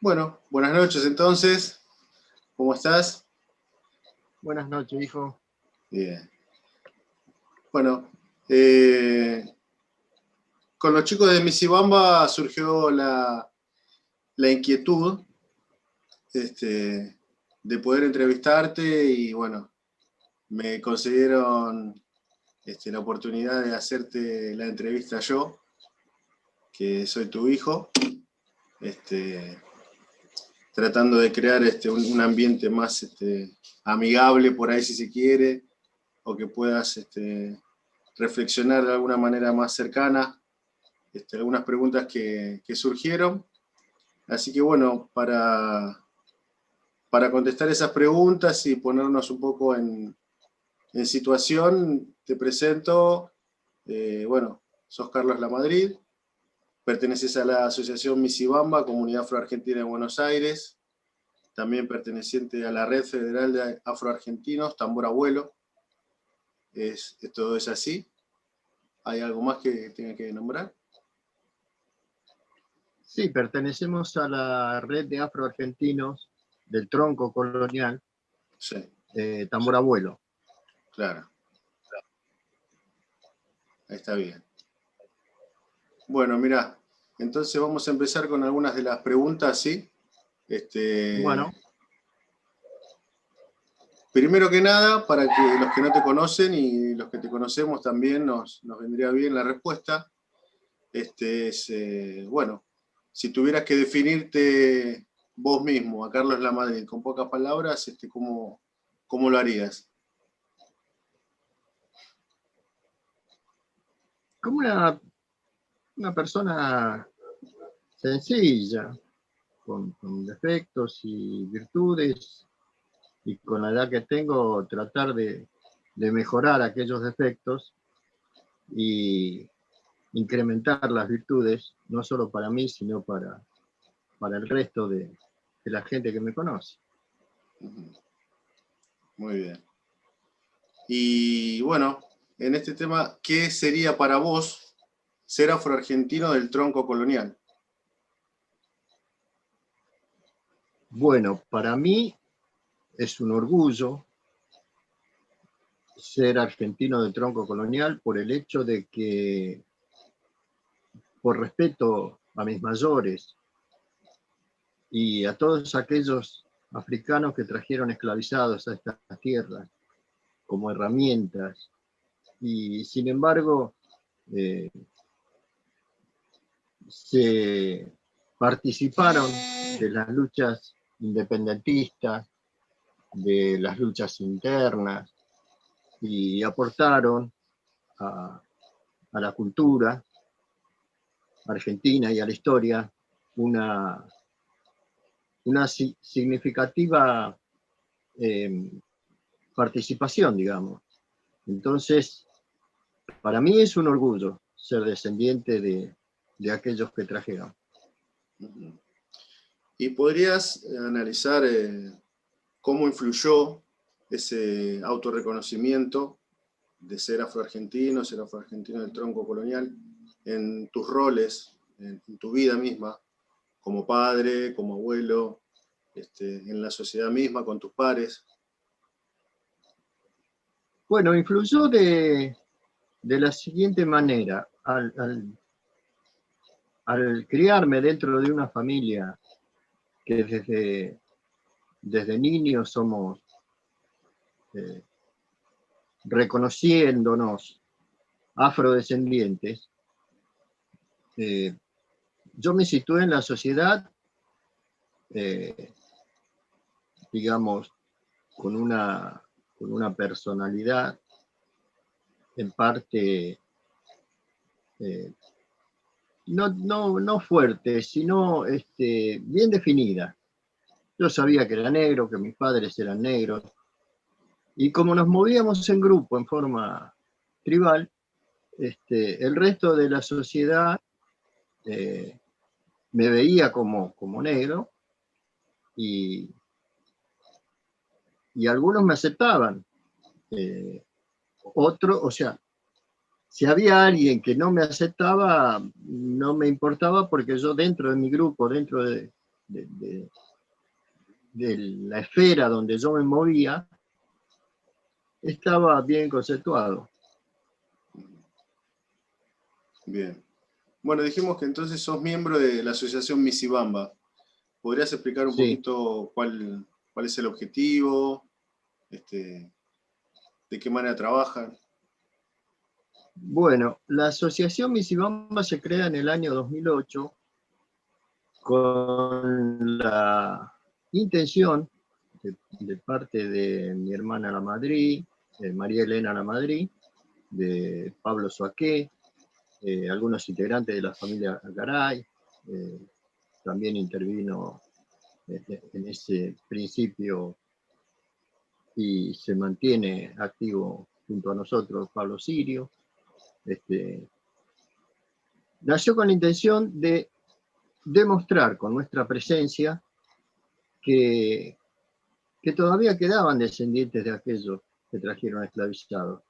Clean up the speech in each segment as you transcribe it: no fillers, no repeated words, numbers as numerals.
Bueno, buenas noches entonces. ¿Cómo estás? Buenas noches, hijo. Bien. Bueno, eh, con los chicos de Misibamba surgió la inquietud de poder entrevistarte y bueno, me concedieron la oportunidad de hacerte la entrevista yo, que soy tu hijo, este, tratando de crear un ambiente más amigable por ahí si se quiere, o que puedas reflexionar de alguna manera más cercana, algunas preguntas que surgieron. Así que bueno, para contestar esas preguntas y ponernos un poco en situación, te presento, bueno, sos Carlos Lamadrid, perteneces a la Asociación Misibamba, Comunidad Afroargentina de Buenos Aires, también perteneciente a la Red Federal de Afroargentinos, Tambor Abuelo. Todo es así. ¿Hay algo más que tenga que nombrar? Sí, pertenecemos a la red de afroargentinos del tronco colonial, Sí, Tambor Abuelo. claro. Ahí está bien. Bueno, mirá, entonces vamos a empezar con algunas de las preguntas, ¿sí? Bueno, Primero que nada, para que los que no te conocen y los que te conocemos también nos vendría bien la respuesta. Bueno, si tuvieras que definirte vos mismo, a Carlos Lamadrid, con pocas palabras, ¿cómo lo harías? como una persona sencilla, con defectos y virtudes, y con la edad que tengo, tratar de mejorar aquellos defectos y incrementar las virtudes, no solo para mí, sino para el resto de la gente que me conoce. Muy bien. Y bueno, en este tema, ¿qué sería para vos ser afroargentino del tronco colonial? Bueno, para mí es un orgullo ser argentino de tronco colonial por el hecho de que, por respeto a mis mayores y a todos aquellos africanos que trajeron esclavizados a estas tierras como herramientas, y sin embargo eh, se participaron de las luchas independentistas, de las luchas internas, y aportaron a la cultura argentina y a la historia una significativa eh, participación, digamos. Entonces, para mí es un orgullo ser descendiente de aquellos que trajeron. ¿Y podrías analizar cómo influyó ese autorreconocimiento de ser afroargentino del tronco colonial, en tus roles, en tu vida misma, como padre, como abuelo, en la sociedad misma, con tus pares? Bueno, influyó de la siguiente manera. Al criarme dentro de una familia que desde niños somos eh, reconociéndonos afrodescendientes, yo me situé en la sociedad, eh, digamos, con una personalidad en parte no fuerte, sino bien definida. Yo sabía que era negro, que mis padres eran negros, y como nos movíamos en grupo, en forma tribal, el resto de la sociedad eh, me veía como negro, y, y algunos me aceptaban. Otro, o sea, si había alguien que no me aceptaba, no me importaba porque yo dentro de mi grupo, dentro de la esfera donde yo me movía, estaba bien conceptuado. Bien. Bueno, dijimos que entonces sos miembro de la asociación Misibamba. ¿Podrías explicar un poquito cuál es el objetivo? ¿De qué manera trabajan? Bueno, la asociación Misibamba se crea en el año 2008 con la intención de parte de mi hermana La Madrid, María Elena La Madrid, de Pablo Soaqué, algunos integrantes de la familia Garay, también intervino en ese principio y se mantiene activo junto a nosotros Pablo Sirio. Nació con la intención de demostrar con nuestra presencia que todavía quedaban descendientes de aquellos que trajeron esclavizados,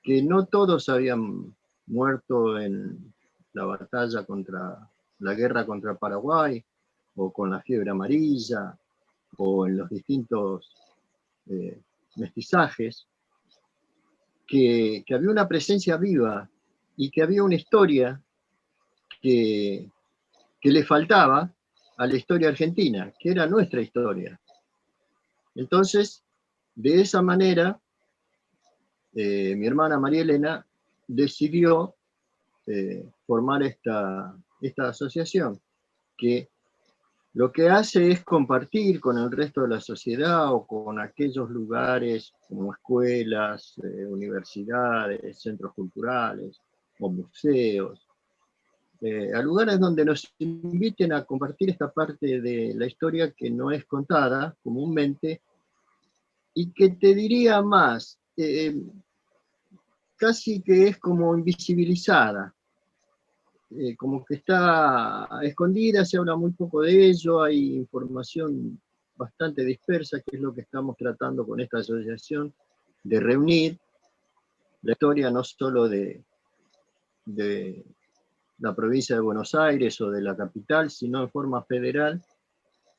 que no todos habían muerto en la batalla contra la guerra contra Paraguay, o con la fiebre amarilla, o en los distintos mestizajes, que había una presencia viva y que había una historia que le faltaba a la historia argentina, que era nuestra historia. Entonces, de esa manera, mi hermana María Elena decidió formar esta asociación, que lo que hace es compartir con el resto de la sociedad o con aquellos lugares como escuelas, universidades, centros culturales o museos, a lugares donde nos inviten a compartir esta parte de la historia que no es contada comúnmente y que te diría más, casi que es como invisibilizada, como que está escondida, se habla muy poco de ello, hay información bastante dispersa, que es lo que estamos tratando con esta asociación, de reunir la historia no solo de la provincia de Buenos Aires o de la capital, sino en forma federal,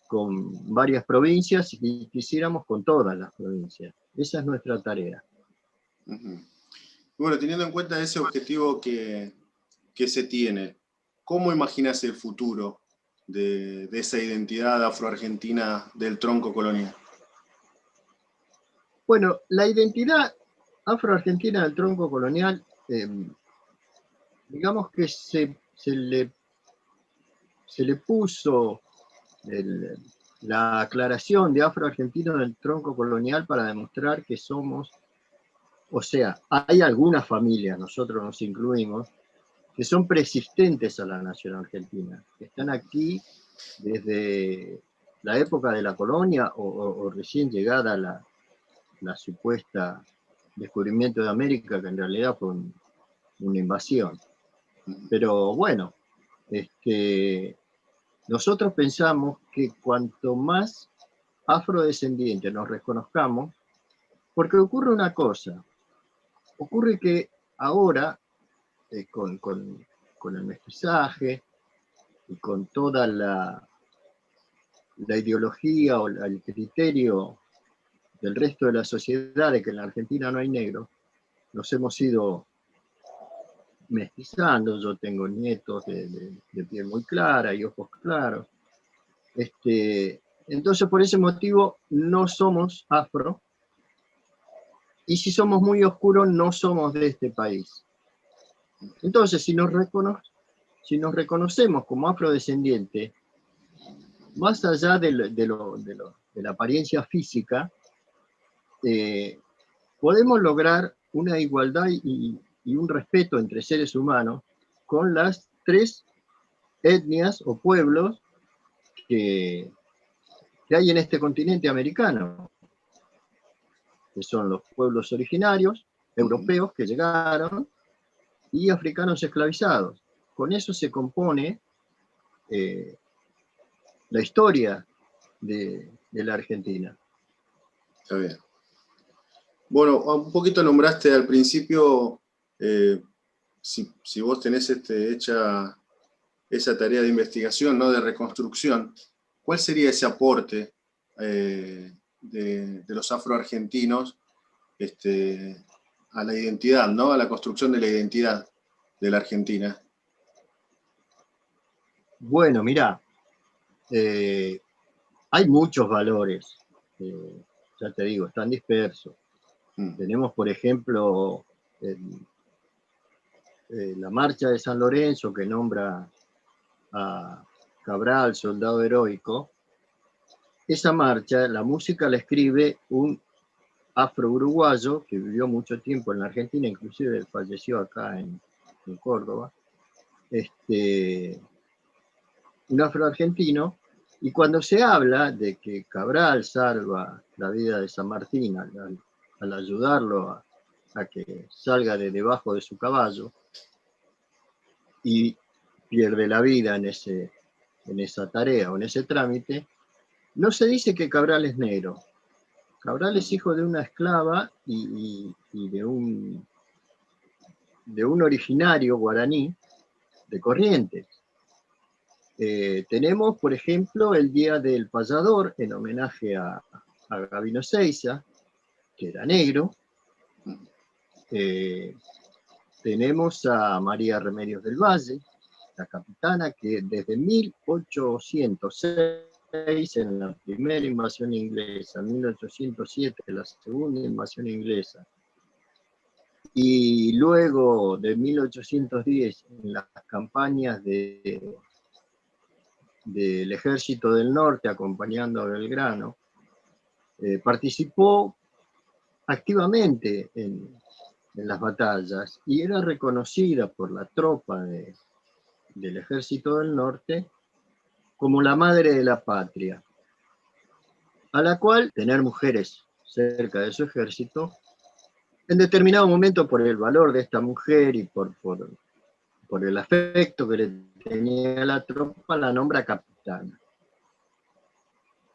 con varias provincias, y quisiéramos con todas las provincias. Esa es nuestra tarea. Bueno, teniendo en cuenta ese objetivo que se tiene, ¿cómo imaginas el futuro de esa identidad afroargentina del tronco colonial? Bueno, la identidad afroargentina del tronco colonial, digamos que se le puso la aclaración de afroargentino del tronco colonial para demostrar que somos, o sea, hay algunas familias, nosotros nos incluimos, que son persistentes a la nación argentina, que están aquí desde la época de la colonia o recién llegada la supuesta descubrimiento de América, que en realidad fue una invasión. Pero bueno, nosotros pensamos que cuanto más afrodescendientes nos reconozcamos, porque ocurre una cosa, ocurre que ahora, con el mestizaje y con toda la ideología o el criterio del resto de la sociedad de que en la Argentina no hay negros, nos hemos ido mestizando. Yo tengo nietos de piel muy clara y ojos claros. Entonces, por ese motivo, no somos afro, y si somos muy oscuros, no somos de este país. Entonces, si nos reconocemos como afrodescendientes, más allá de la apariencia física, podemos lograr una igualdad y un respeto entre seres humanos con las tres etnias o pueblos que hay en este continente americano, que son los pueblos originarios, europeos que llegaron, y africanos esclavizados. Con eso se compone la historia de la Argentina. Está bien. Bueno, un poquito nombraste al principio, si vos tenés hecha esa tarea de investigación, ¿no? De reconstrucción. ¿cuál sería ese aporte de los afroargentinos a la identidad, ¿no? A la construcción de la identidad de la Argentina? Bueno, mirá, hay muchos valores, ya te digo, están dispersos. Tenemos, por ejemplo, la marcha de San Lorenzo, que nombra a Cabral, soldado heroico. Esa marcha, la música la escribe un afro-uruguayo que vivió mucho tiempo en la Argentina, inclusive falleció acá en Córdoba, un afro-argentino, y cuando se habla de que Cabral salva la vida de San Martín al ayudarlo a que salga de debajo de su caballo y pierde la vida en esa tarea o en ese trámite, no se dice que Cabral es negro. Cabral es hijo de una esclava y de un originario guaraní de Corrientes. Tenemos, por ejemplo, el Día del Payador, en homenaje a Gabino Ezeiza, que era negro. Tenemos a María Remedios del Valle, la capitana, que desde 1806, en la primera invasión inglesa, 1807, la segunda invasión inglesa, y luego de 1810, en las campañas del Ejército del Norte acompañando a Belgrano, participó activamente en las batallas y era reconocida por la tropa del Ejército del Norte como la madre de la patria, a la cual tener mujeres cerca de su ejército, en determinado momento por el valor de esta mujer y por el afecto que le tenía a la tropa, la nombra capitana.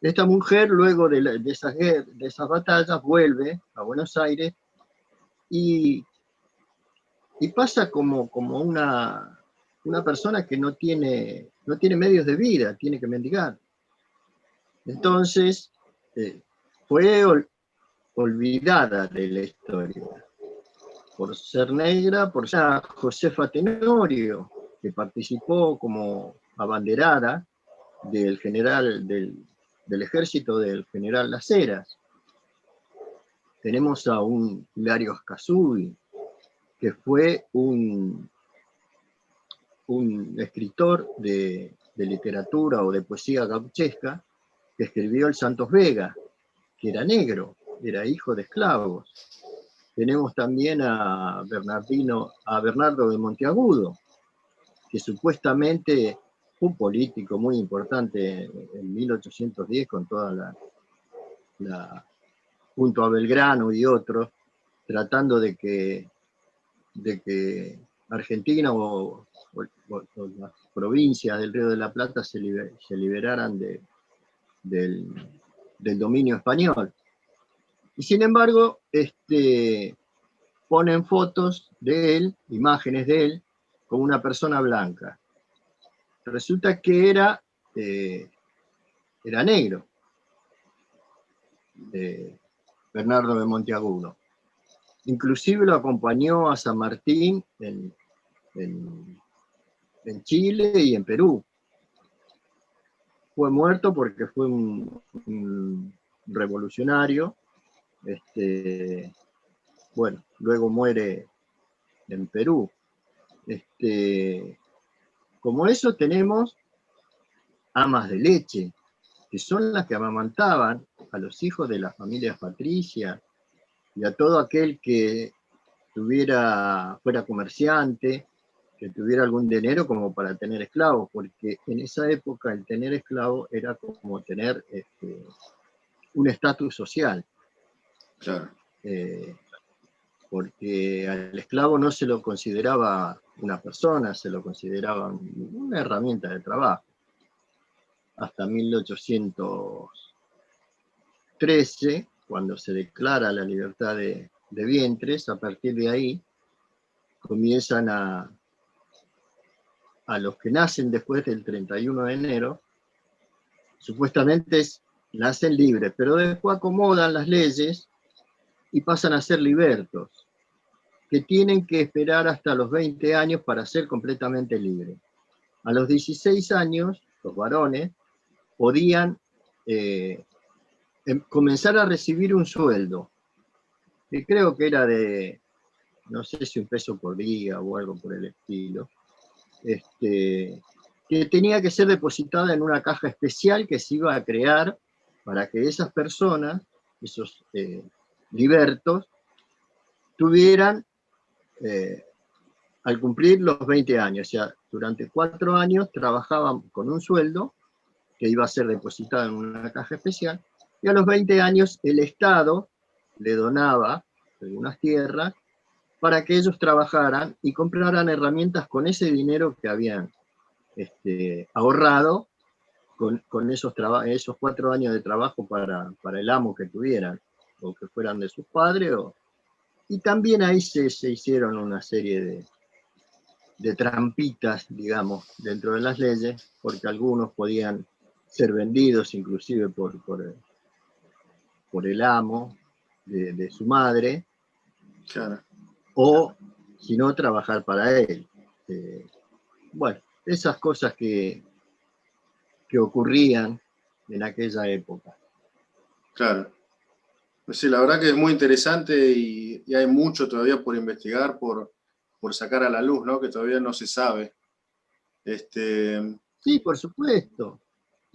Esta mujer, luego de esas batallas, vuelve a Buenos Aires y pasa como una persona que no tiene medios de vida, tiene que mendigar. Entonces, fue olvidada de la historia. Por ser negra, por ser Josefa Tenorio, que participó como abanderada del general del ejército del general Las Heras. Tenemos a un Hilario Ascasubi, que fue un escritor de literatura o de poesía gauchesca, que escribió el Santos Vega, que era negro, era hijo de esclavos. Tenemos también a Bernardo de Monteagudo, que supuestamente fue un político muy importante en 1810 con toda junto a Belgrano y otros, tratando de que Argentina o las provincias del Río de la Plata se liberaran del dominio español. Y sin embargo, ponen fotos de él, imágenes de él, como una persona blanca. Resulta que era negro, Bernardo de Monteagudo. Inclusive lo acompañó a San Martín en Chile y en Perú. Fue muerto porque fue un revolucionario. Bueno, luego muere en Perú. Como eso tenemos amas de leche, que son las que amamantaban a los hijos de las familias patricias y a todo aquel que fuera comerciante, que tuviera algún dinero como para tener esclavos, porque en esa época el tener esclavos era como tener un estatus social. Claro. Porque al esclavo no se lo consideraba una persona, se lo consideraba una herramienta de trabajo. Hasta 1813, cuando se declara la libertad de vientres, a partir de ahí comienzan a los que nacen después del 31 de enero, supuestamente nacen libres, pero después acomodan las leyes y pasan a ser libertos, que tienen que esperar hasta los 20 años para ser completamente libres. A los 16 años, los varones podían comenzar a recibir un sueldo, que creo que era de, no sé si $1 por día o algo por el estilo, que tenía que ser depositada en una caja especial que se iba a crear para que esas personas, esos libertos, tuvieran, al cumplir los 20 años, o sea, durante 4 años trabajaban con un sueldo que iba a ser depositado en una caja especial, y a los 20 años el Estado le donaba algunas tierras para que ellos trabajaran y compraran herramientas con ese dinero que habían ahorrado con esos 4 años de trabajo para el amo que tuvieran, o que fueran de sus padres. Y también ahí se hicieron una serie de trampitas, digamos, dentro de las leyes, porque algunos podían ser vendidos inclusive por el amo de su madre, Claro. o si no, trabajar para él. Bueno, esas cosas que ocurrían en aquella época. Claro. Sí, la verdad que es muy interesante y hay mucho todavía por investigar, por sacar a la luz, ¿no? Que todavía no se sabe. Sí, por supuesto.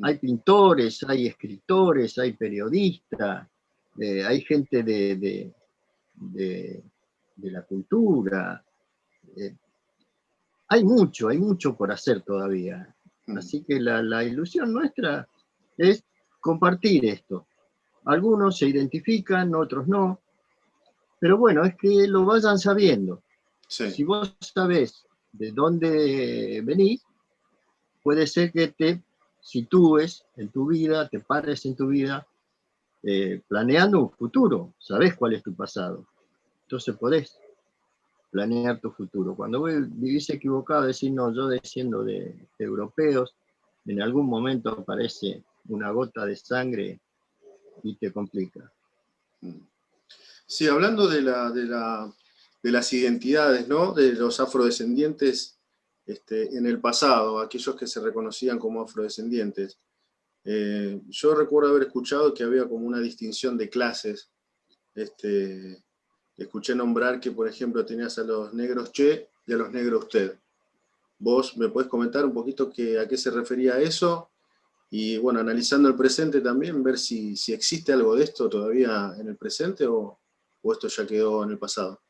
Hay pintores, hay escritores, hay periodistas, hay gente de la cultura. Hay mucho por hacer todavía. Así que la ilusión nuestra es compartir esto. Algunos se identifican, otros no, pero bueno, es que lo vayan sabiendo. Sí. Si vos sabés de dónde venís, puede ser que te sitúes en tu vida, te pares en tu vida, planeando un futuro. Sabés cuál es tu pasado. Entonces podés planear tu futuro. Cuando vos vivís equivocado, decís, no, yo desciendo de europeos, en algún momento aparece una gota de sangre y te complica. Sí, hablando de las identidades, ¿no? De los afrodescendientes en el pasado, aquellos que se reconocían como afrodescendientes. Yo recuerdo haber escuchado que había como una distinción de clases. Escuché nombrar que, por ejemplo, tenías a los negros Che y a los negros usted. ¿Vos me podés comentar un poquito a qué se refería eso? Y bueno, analizando el presente también, ver si existe algo de esto todavía en el presente o esto ya quedó en el pasado.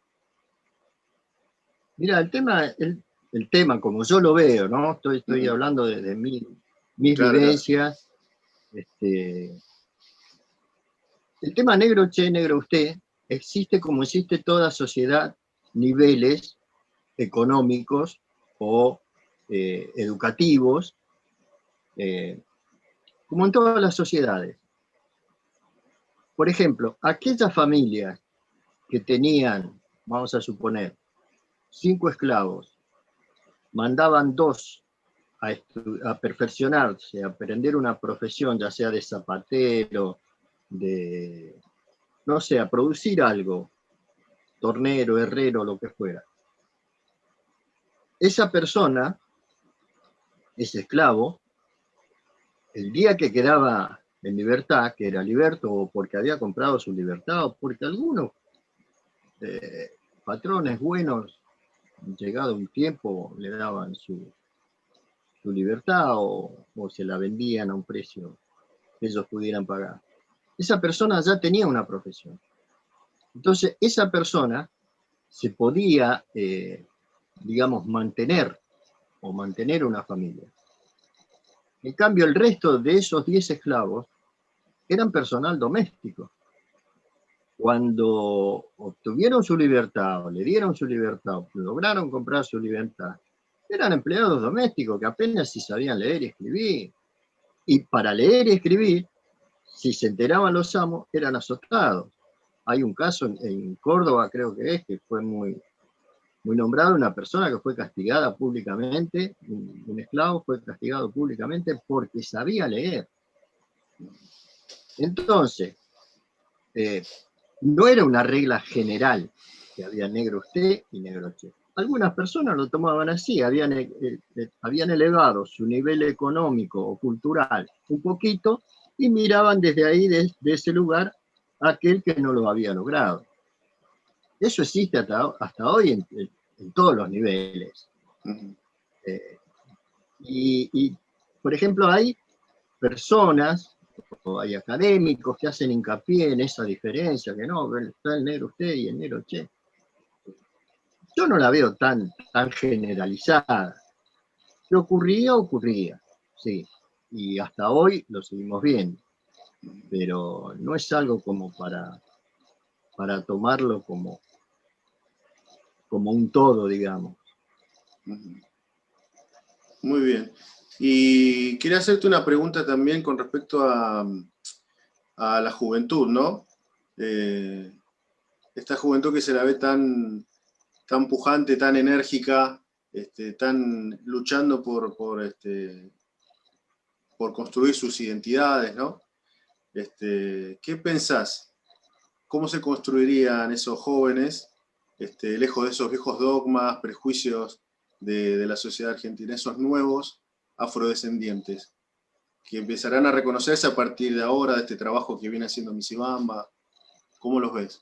Mira, el tema, como yo lo veo, ¿no? Estoy hablando de mis Claro, claro. vivencias. El tema negro Che, negro usted, existe como existe toda sociedad, niveles económicos o educativos, como en todas las sociedades. Por ejemplo, aquellas familias que tenían, vamos a suponer, 5 esclavos, mandaban 2 a perfeccionarse, a aprender una profesión, ya sea de zapatero, no sé, a producir algo, tornero, herrero, lo que fuera. Esa persona, ese esclavo, el día que quedaba en libertad, que era liberto o porque había comprado su libertad, o porque algunos patrones buenos, llegado un tiempo, le daban su libertad o se la vendían a un precio que ellos pudieran pagar. Esa persona ya tenía una profesión. Entonces, esa persona se podía, digamos, mantener una familia. En cambio, el resto de esos 10 esclavos eran personal doméstico. Cuando obtuvieron su libertad, o le dieron su libertad, o lograron comprar su libertad, eran empleados domésticos que apenas si sabían leer y escribir. Y para leer y escribir, si se enteraban los amos, eran azotados. Hay un caso en Córdoba, creo que fue muy nombrado, una persona que fue castigada públicamente, un esclavo fue castigado públicamente porque sabía leer. Entonces, no era una regla general que había negro usted y negro che. Algunas personas lo tomaban así, habían elevado su nivel económico o cultural un poquito y miraban desde ahí, de ese lugar, a aquel que no lo había logrado. Eso existe hasta hoy en todos los niveles. Por ejemplo, hay personas o hay académicos que hacen hincapié en esa diferencia, que no, está el negro usted y el negro che. Yo no la veo tan generalizada. ¿Qué ocurría? Ocurría, sí. Y hasta hoy lo seguimos viendo. Pero no es algo como para tomarlo como un todo, digamos. Muy bien. Y quería hacerte una pregunta también con respecto a la juventud, ¿no? Esta juventud que se la ve tan pujante, tan enérgica, tan luchando por construir sus identidades, ¿no? ¿Qué pensás? ¿Cómo se construirían esos jóvenes, lejos de esos viejos dogmas, prejuicios de la sociedad argentina, esos nuevos afrodescendientes, que empezarán a reconocerse a partir de ahora, de este trabajo que viene haciendo Missy Bamba? ¿Cómo los ves?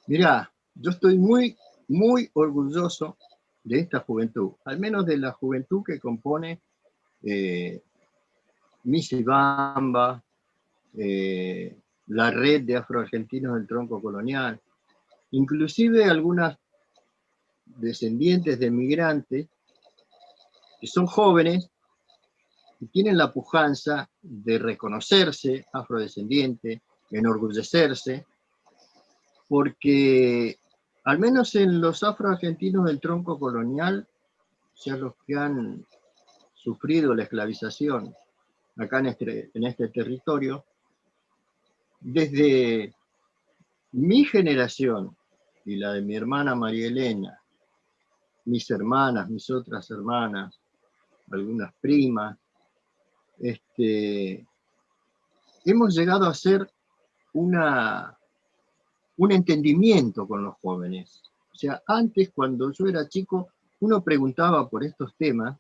Mirá, yo estoy muy, muy orgulloso de esta juventud, al menos de la juventud que compone Missy Bamba, la red de afroargentinos del tronco colonial, inclusive algunas descendientes de migrantes que son jóvenes y tienen la pujanza de reconocerse afrodescendiente, enorgullecerse, porque al menos en los afroargentinos del tronco colonial, o sea, los que han sufrido la esclavización acá en este territorio, desde mi generación y la de mi hermana María Elena, mis hermanas, mis otras hermanas, algunas primas, hemos llegado a hacer un entendimiento con los jóvenes. O sea, antes, cuando yo era chico, uno preguntaba por estos temas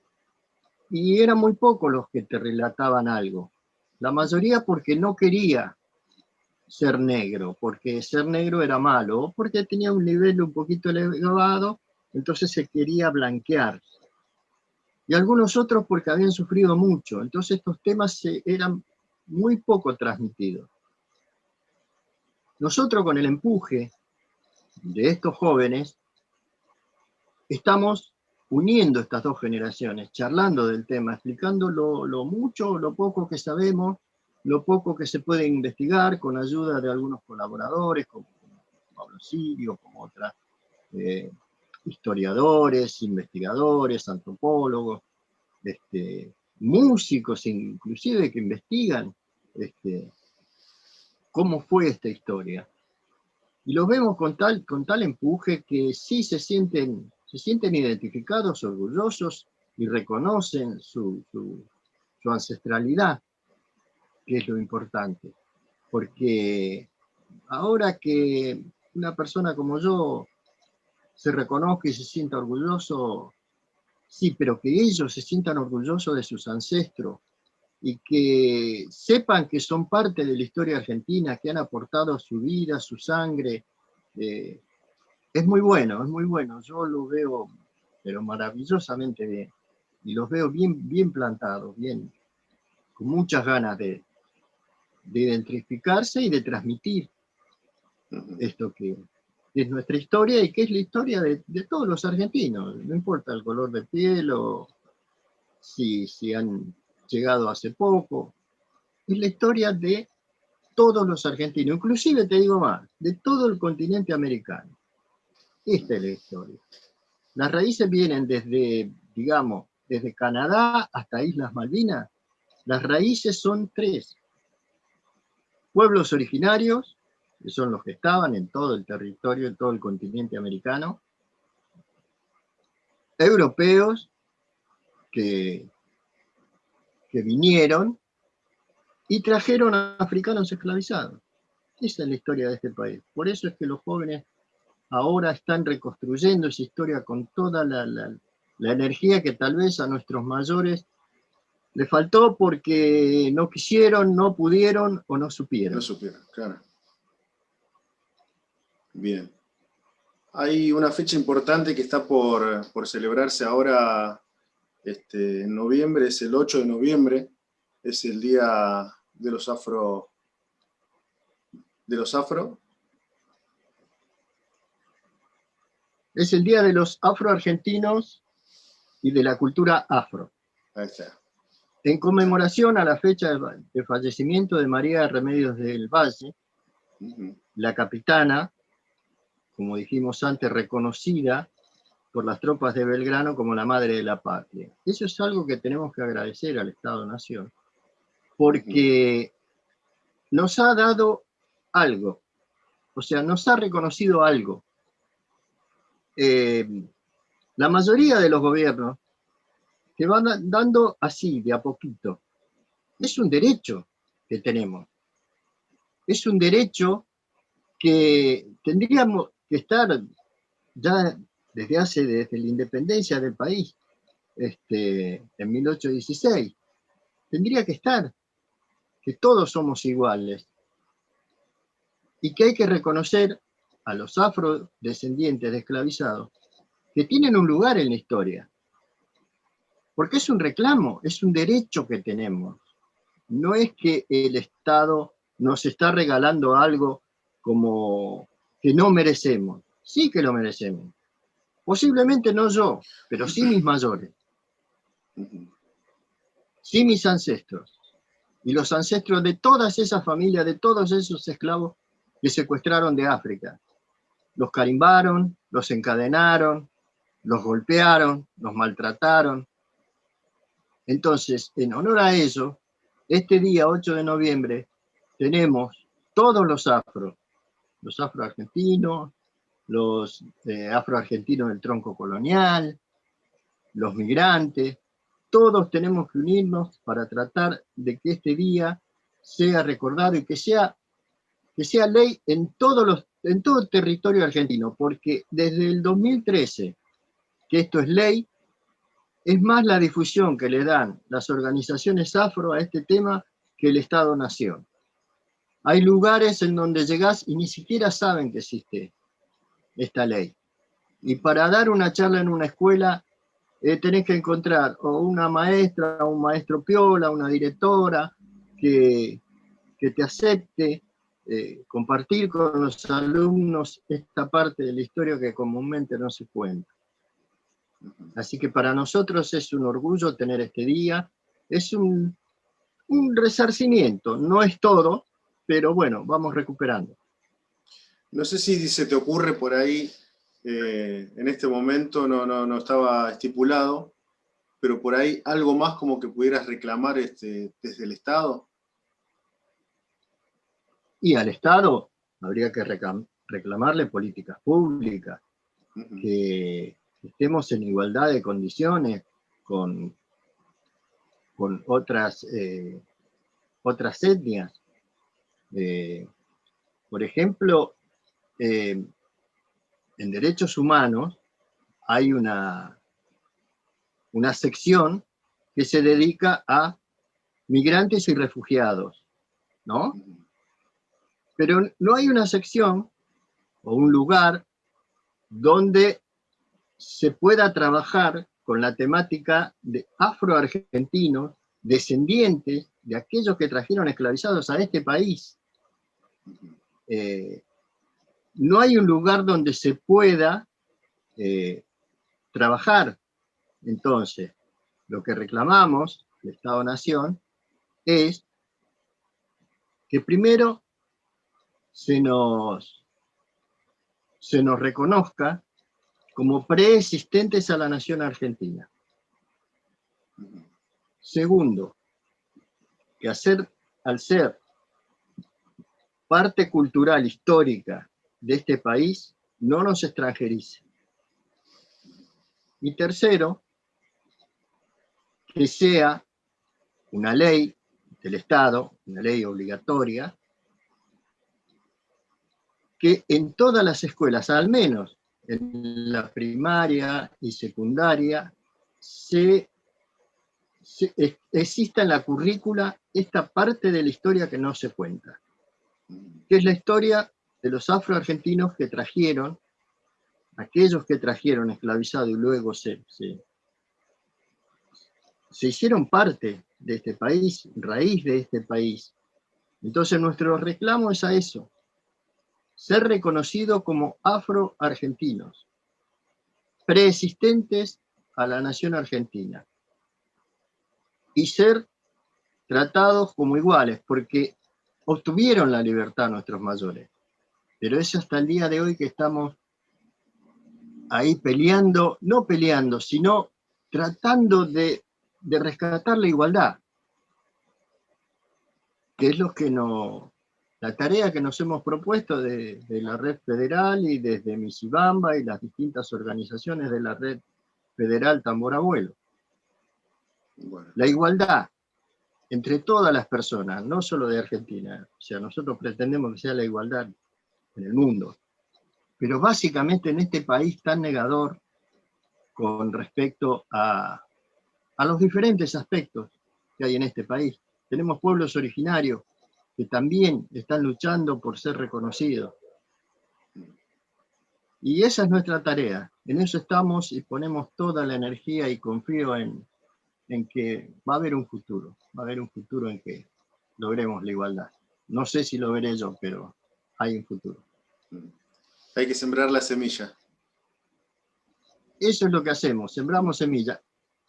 y eran muy pocos los que te relataban algo. La mayoría porque no quería ser negro, porque ser negro era malo, o porque tenía un nivel un poquito elevado, entonces se quería blanquear. Y algunos otros porque habían sufrido mucho, entonces estos temas eran muy poco transmitidos. Nosotros, con el empuje de estos jóvenes, estamos uniendo estas dos generaciones, charlando del tema, explicando lo mucho o lo poco que sabemos, lo poco que se puede investigar con ayuda de algunos colaboradores, como Pablo Sirio, como otros historiadores, investigadores, antropólogos, músicos inclusive que investigan cómo fue esta historia. Y los vemos con tal empuje que sí se sienten identificados, orgullosos y reconocen su ancestralidad, que es lo importante. Porque ahora que una persona como yo se reconozca y se sienta orgulloso, sí, pero que ellos se sientan orgullosos de sus ancestros y que sepan que son parte de la historia argentina, que han aportado su vida, su sangre, es muy bueno, es muy bueno. Yo lo veo, pero maravillosamente bien. Y los veo bien, bien plantados, bien, con muchas ganas de identificarse y de transmitir esto que es nuestra historia y que es la historia de todos los argentinos. No importa el color de piel o si han llegado hace poco. Es la historia de todos los argentinos, inclusive te digo más, de todo el continente americano. Esta es la historia. Las raíces vienen desde, digamos, desde Canadá hasta Islas Malvinas. Las raíces son tres. Pueblos originarios, que son los que estaban en todo el territorio, en todo el continente americano. Europeos, que que vinieron y trajeron a africanos esclavizados. Esa es la historia de este país. Por eso es que los jóvenes ahora están reconstruyendo esa historia con toda la energía que tal vez a nuestros mayores les faltó porque no quisieron, no pudieron o no supieron. No supieron, claro. Bien. Hay una fecha importante que está por celebrarse ahora en noviembre, es el 8 de noviembre, es el Día de los Afro. ¿De los Afro? Es el Día de los Afroargentinos y de la cultura afro. Ahí está. En conmemoración a la fecha de fallecimiento de María Remedios del Valle, la capitana, como dijimos antes, reconocida por las tropas de Belgrano como la madre de la patria. Eso es algo que tenemos que agradecer al Estado-Nación, porque nos ha dado algo, o sea, nos ha reconocido algo. La mayoría de los gobiernos que van dando así, de a poquito, es un derecho que tenemos. Es un derecho que tendríamos que estar ya desde la independencia del país, en 1816. Tendría que estar, que todos somos iguales y que hay que reconocer a los afrodescendientes de esclavizados que tienen un lugar en la historia. Porque es un reclamo, es un derecho que tenemos. No es que el Estado nos está regalando algo como que no merecemos. Sí que lo merecemos. Posiblemente no yo, pero sí mis mayores. Sí mis ancestros. Y los ancestros de todas esas familias, de todos esos esclavos que secuestraron de África. Los carimbaron, los encadenaron, los golpearon, los maltrataron. Entonces, en honor a eso, este día 8 de noviembre tenemos todos los afroargentinos, los afroargentinos del tronco colonial, los migrantes, todos tenemos que unirnos para tratar de que este día sea recordado y que sea ley en todo el territorio argentino, porque desde el 2013 que esto es ley, es más la difusión que le dan las organizaciones afro a este tema que el Estado-Nación. Hay lugares en donde llegás y ni siquiera saben que existe esta ley. Y para dar una charla en una escuela tenés que encontrar o una maestra, o un maestro piola, una directora que te acepte compartir con los alumnos esta parte de la historia que comúnmente no se cuenta. Así que para nosotros es un orgullo tener este día, es un resarcimiento, no es todo, pero bueno, vamos recuperando. No sé si se te ocurre por ahí, en este momento no estaba estipulado, pero por ahí algo más como que pudieras reclamar desde el Estado. Y al Estado habría que reclamarle políticas públicas, que estemos en igualdad de condiciones con otras etnias. Por ejemplo, en derechos humanos hay una sección que se dedica a migrantes y refugiados, ¿no? Pero no hay una sección o un lugar donde se pueda trabajar con la temática de afroargentinos, descendientes de aquellos que trajeron esclavizados a este país. No hay un lugar donde se pueda trabajar. Entonces, lo que reclamamos, el Estado-Nación, es que primero se nos reconozca como preexistentes a la nación argentina. Segundo, que al ser parte cultural, histórica de este país, no nos extranjerice. Y tercero, que sea una ley del Estado, una ley obligatoria, que en todas las escuelas, al menos en la primaria y secundaria, exista en la currícula esta parte de la historia que no se cuenta, que es la historia de los afroargentinos que trajeron, aquellos que trajeron esclavizado y luego se hicieron parte de este país, raíz de este país. Entonces nuestro reclamo es a eso, ser reconocidos como afroargentinos, preexistentes a la nación argentina, y ser tratados como iguales, porque obtuvieron la libertad nuestros mayores, pero es hasta el día de hoy que estamos ahí peleando, no peleando, sino tratando de rescatar la igualdad, que es lo que la tarea que nos hemos propuesto de la red federal y desde Misibamba y las distintas organizaciones de la red federal Tambor Abuelo. Bueno. La igualdad entre todas las personas, no solo de Argentina. O sea, nosotros pretendemos que sea la igualdad en el mundo, pero básicamente en este país tan negador con respecto a los diferentes aspectos que hay en este país. Tenemos pueblos originarios que también están luchando por ser reconocidos. Y esa es nuestra tarea. En eso estamos y ponemos toda la energía y confío en que va a haber un futuro. Va a haber un futuro en que logremos la igualdad. No sé si lo veré yo, pero hay un futuro. Hay que sembrar la semilla. Eso es lo que hacemos, sembramos semillas.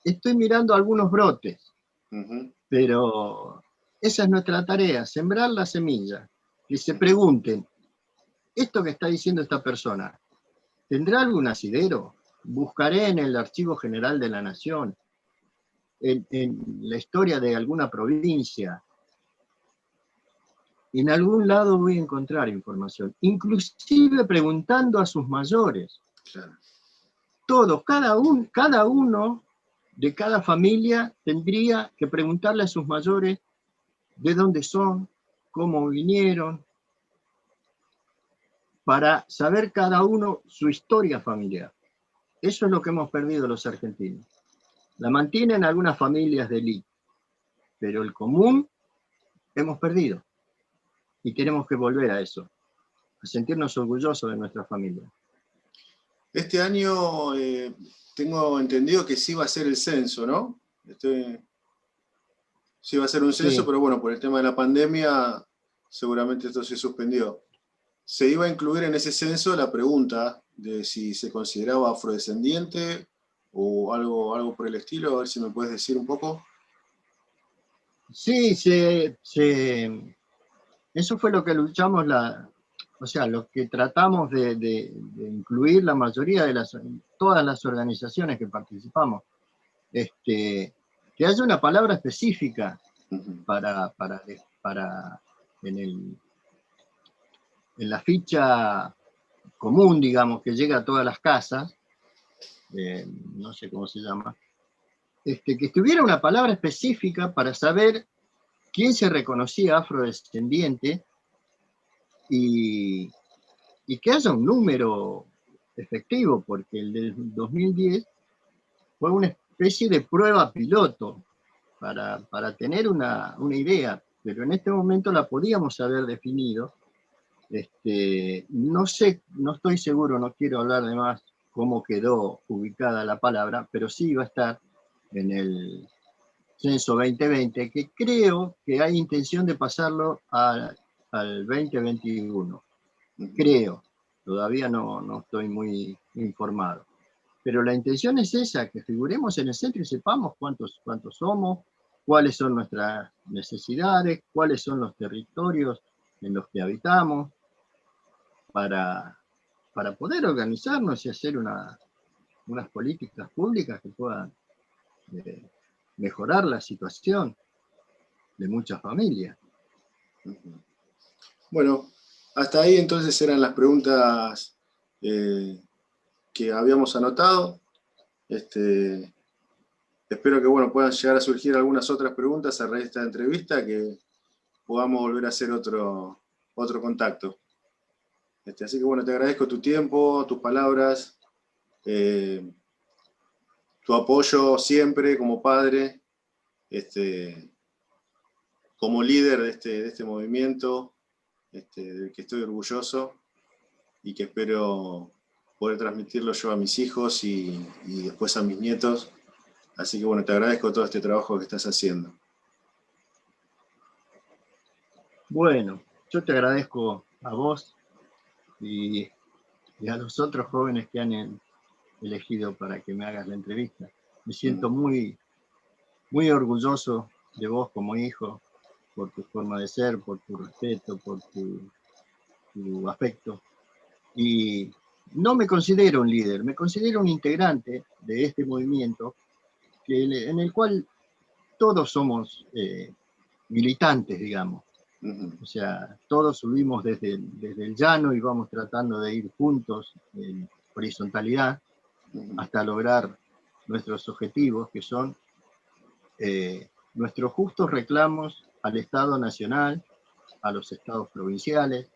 Estoy mirando algunos brotes, pero esa es nuestra tarea, sembrar la semilla. Que se pregunten, ¿esto que está diciendo esta persona tendrá algún asidero? Buscaré en el Archivo General de la Nación, en la historia de alguna provincia. En algún lado voy a encontrar información, inclusive preguntando a sus mayores. Claro. Todos, cada uno de cada familia tendría que preguntarle a sus mayores de dónde son, cómo vinieron, para saber cada uno su historia familiar. Eso es lo que hemos perdido los argentinos. La mantienen algunas familias de élite, pero el común hemos perdido. Y tenemos que volver a eso, a sentirnos orgullosos de nuestra familia. Este año tengo entendido que sí va a ser el censo, ¿no? Sí va a ser un censo, sí. Pero bueno, por el tema de la pandemia, seguramente esto se suspendió. Se iba a incluir en ese censo la pregunta de si se consideraba afrodescendiente o algo por el estilo, a ver si me puedes decir un poco. Sí, eso fue lo que luchamos, o sea, lo que tratamos de incluir la mayoría de todas las organizaciones que participamos, que haya una palabra específica para en la ficha común, digamos, que llega a todas las casas, no sé cómo se llama, que estuviera una palabra específica para saber quién se reconocía afrodescendiente y que haya un número efectivo, porque el del 2010 fue una especie de prueba piloto para tener una idea, pero en este momento la podíamos haber definido. No sé, no estoy seguro, no quiero hablar de más cómo quedó ubicada la palabra, pero sí va a estar en el censo 2020, que creo que hay intención de pasarlo al 2021. Creo, todavía no estoy muy informado. Pero la intención es esa, que figuremos en el centro y sepamos cuántos somos, cuáles son nuestras necesidades, cuáles son los territorios en los que habitamos, para poder organizarnos y hacer unas políticas públicas que puedan mejorar la situación de muchas familias. Bueno, hasta ahí entonces eran las preguntas que habíamos anotado. espero que bueno, puedan llegar a surgir algunas otras preguntas a raíz de esta entrevista, que podamos volver a hacer otro contacto. Así que bueno, te agradezco tu tiempo, tus palabras, tu apoyo siempre como padre, como líder de este movimiento, del que estoy orgulloso y que espero poder transmitirlo yo a mis hijos y después a mis nietos. Así que bueno, te agradezco todo este trabajo que estás haciendo. Bueno, yo te agradezco a vos y a los otros jóvenes que han elegido para que me hagas la entrevista. Me siento muy orgulloso de vos como hijo, por tu forma de ser, por tu respeto, por tu afecto. Y no me considero un líder, me considero un integrante de este movimiento en el cual todos somos militantes, digamos. O sea, todos subimos desde el llano y vamos tratando de ir juntos en horizontalidad hasta lograr nuestros objetivos, que son nuestros justos reclamos al Estado Nacional, a los estados provinciales,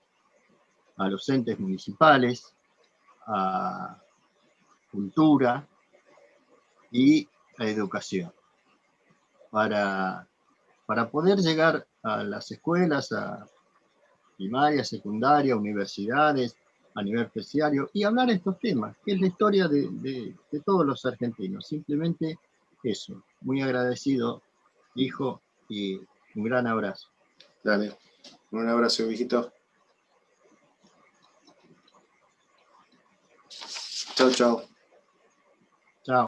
a los entes municipales, a cultura y a educación, para poder llegar a las escuelas, a primaria, secundaria, universidades, a nivel terciario, y hablar estos temas, que es la historia de todos los argentinos. Simplemente eso. Muy agradecido, hijo, y un gran abrazo. Dale, un abrazo, viejito. Chao, chao. Chao.